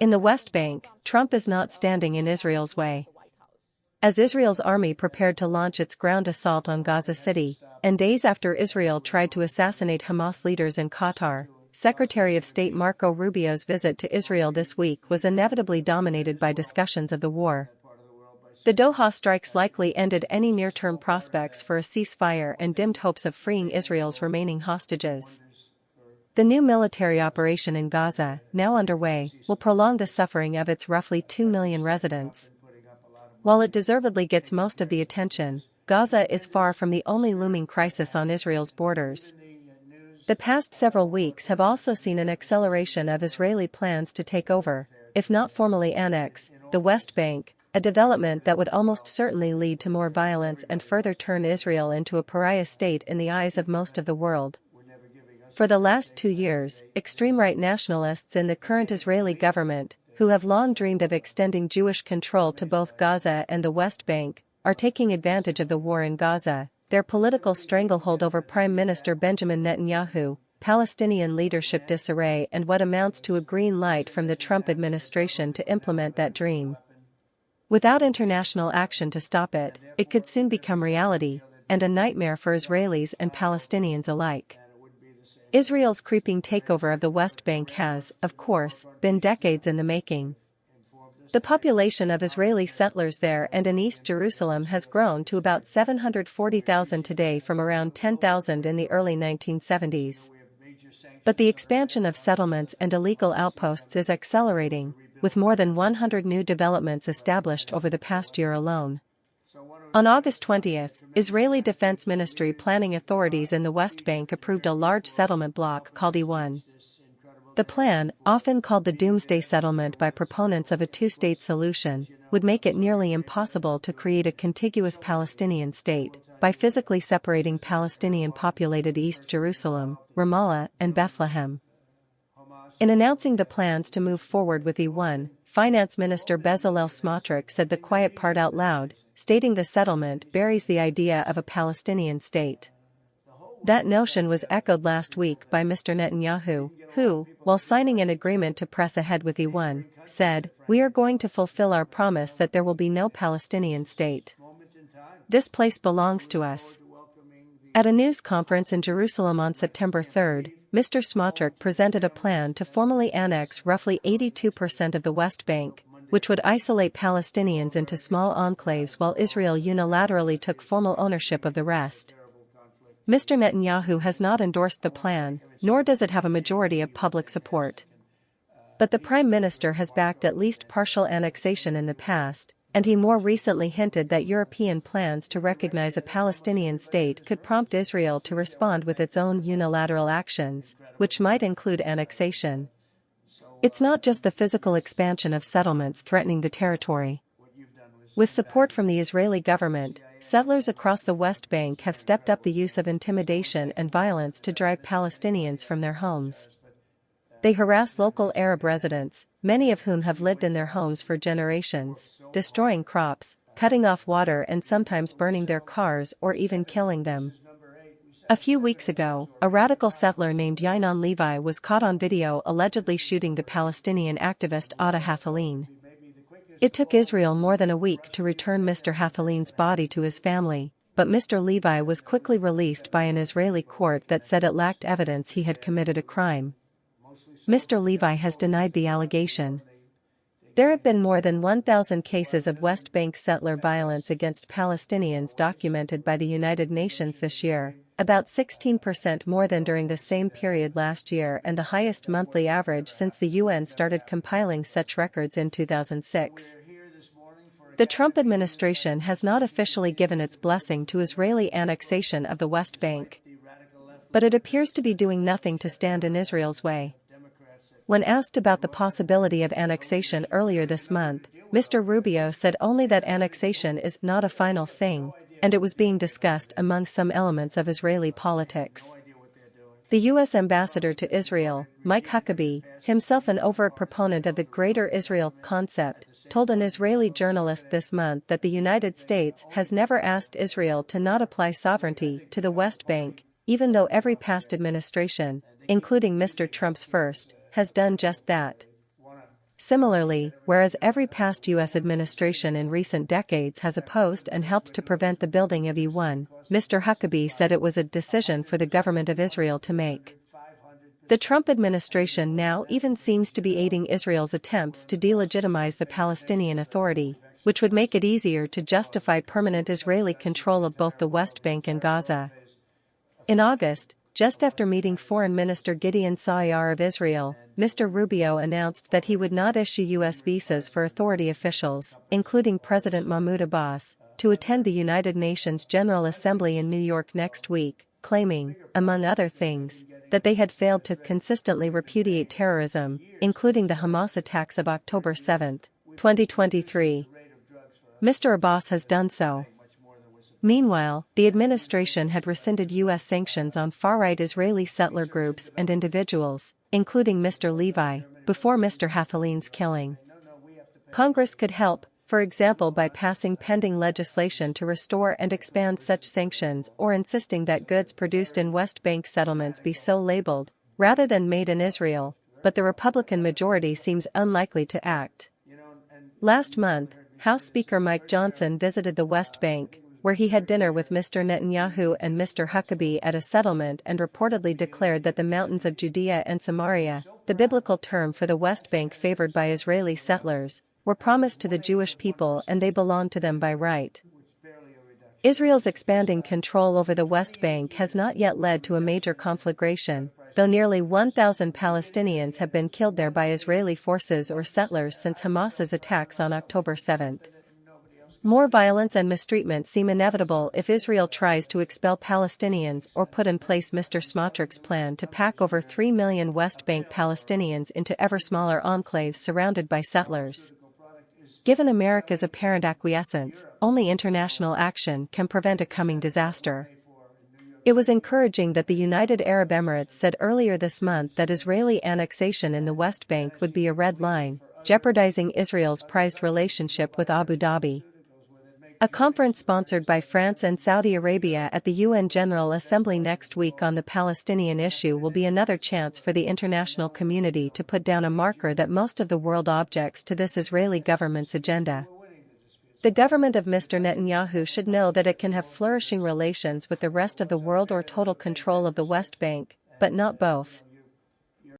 In the West Bank, Trump is not standing in Israel's way. As Israel's army prepared to launch its ground assault on Gaza City, and days after Israel tried to assassinate Hamas leaders in Qatar, Secretary of State Marco Rubio's visit to Israel this week was inevitably dominated by discussions of the war. The Doha strikes likely ended any near-term prospects for a ceasefire and dimmed hopes of freeing Israel's remaining hostages. The new military operation in Gaza, now underway, will prolong the suffering of its roughly 2 million residents. While it deservedly gets most of the attention, Gaza is far from the only looming crisis on Israel's borders. The past several weeks have also seen an acceleration of Israeli plans to take over, if not formally annex, the West Bank, a development that would almost certainly lead to more violence and further turn Israel into a pariah state in the eyes of most of the world. For the last 2 years, extreme right nationalists in the current Israeli government, who have long dreamed of extending Jewish control to both Gaza and the West Bank, are taking advantage of the war in Gaza, their political stranglehold over Prime Minister Benjamin Netanyahu, Palestinian leadership disarray, and what amounts to a green light from the Trump administration to implement that dream. Without international action to stop it, it could soon become reality, and a nightmare for Israelis and Palestinians alike. Israel's creeping takeover of the West Bank has, of course, been decades in the making. The population of Israeli settlers there and in East Jerusalem has grown to about 740,000 today from around 10,000 in the early 1970s. But the expansion of settlements and illegal outposts is accelerating, with more than 100 new developments established over the past year alone. On August 20, Israeli Defense Ministry planning authorities in the West Bank approved a large settlement block called E1. The plan, often called the Doomsday Settlement by proponents of a two-state solution, would make it nearly impossible to create a contiguous Palestinian state, by physically separating Palestinian-populated East Jerusalem, Ramallah, and Bethlehem. In announcing the plans to move forward with E1, Finance Minister Bezalel Smotrich said the quiet part out loud, stating the settlement buries the idea of a Palestinian state. That notion was echoed last week by Mr. Netanyahu, who, while signing an agreement to press ahead with E1, said, "We are going to fulfill our promise that there will be no Palestinian state. This place belongs to us." At a news conference in Jerusalem on September 3, Mr. Smotrich presented a plan to formally annex roughly 82% of the West Bank, which would isolate Palestinians into small enclaves while Israel unilaterally took formal ownership of the rest. Mr. Netanyahu has not endorsed the plan, nor does it have a majority of public support. But the Prime Minister has backed at least partial annexation in the past, and he more recently hinted that European plans to recognize a Palestinian state could prompt Israel to respond with its own unilateral actions, which might include annexation. It's not just the physical expansion of settlements threatening the territory. With support from the Israeli government, settlers across the West Bank have stepped up the use of intimidation and violence to drive Palestinians from their homes. They harass local Arab residents, many of whom have lived in their homes for generations, destroying crops, cutting off water, and sometimes burning their cars or even killing them. A few weeks ago, a radical settler named Yinon Levi was caught on video allegedly shooting the Palestinian activist Ada Hathaleen. It took Israel more than a week to return Mr. Hathaleen's body to his family, but Mr. Levi was quickly released by an Israeli court that said it lacked evidence he had committed a crime. Mr. Levi has denied the allegation. There have been more than 1,000 cases of West Bank settler violence against Palestinians documented by the United Nations this year, about 16% more than during the same period last year and the highest monthly average since the UN started compiling such records in 2006. The Trump administration has not officially given its blessing to Israeli annexation of the West Bank, but it appears to be doing nothing to stand in Israel's way. When asked about the possibility of annexation earlier this month, Mr. Rubio said only that annexation is not a final thing, and it was being discussed among some elements of Israeli politics. The U.S. ambassador to Israel, Mike Huckabee, himself an overt proponent of the Greater Israel concept, told an Israeli journalist this month that the United States has never asked Israel to not apply sovereignty to the West Bank, even though every past administration, including Mr. Trump's first, has done just that. Similarly, whereas every past U.S. administration in recent decades has opposed and helped to prevent the building of E1, Mr. Huckabee said it was a decision for the government of Israel to make. The Trump administration now even seems to be aiding Israel's attempts to delegitimize the Palestinian Authority, which would make it easier to justify permanent Israeli control of both the West Bank and Gaza. In August, just after meeting Foreign Minister Gideon Saar of Israel, Mr. Rubio announced that he would not issue U.S. visas for authority officials, including President Mahmoud Abbas, to attend the United Nations General Assembly in New York next week, claiming, among other things, that they had failed to consistently repudiate terrorism, including the Hamas attacks of October 7, 2023. Mr. Abbas has done so. Meanwhile, the administration had rescinded U.S. sanctions on far-right Israeli settler groups and individuals, including Mr. Levi, before Mr. Hathalin's killing. Congress could help, for example by passing pending legislation to restore and expand such sanctions or insisting that goods produced in West Bank settlements be so labeled, rather than made in Israel, but the Republican majority seems unlikely to act. Last month, House Speaker Mike Johnson visited the West Bank, where he had dinner with Mr. Netanyahu and Mr. Huckabee at a settlement and reportedly declared that the mountains of Judea and Samaria, the biblical term for the West Bank favored by Israeli settlers, were promised to the Jewish people and they belonged to them by right. Israel's expanding control over the West Bank has not yet led to a major conflagration, though nearly 1,000 Palestinians have been killed there by Israeli forces or settlers since Hamas's attacks on October 7. More violence and mistreatment seem inevitable if Israel tries to expel Palestinians or put in place Mr. Smotrich's plan to pack over 3 million West Bank Palestinians into ever smaller enclaves surrounded by settlers. Given America's apparent acquiescence, only international action can prevent a coming disaster. It was encouraging that the United Arab Emirates said earlier this month that Israeli annexation in the West Bank would be a red line, jeopardizing Israel's prized relationship with Abu Dhabi. A conference sponsored by France and Saudi Arabia at the UN General Assembly next week on the Palestinian issue will be another chance for the international community to put down a marker that most of the world objects to this Israeli government's agenda. The government of Mr. Netanyahu should know that it can have flourishing relations with the rest of the world or total control of the West Bank, but not both.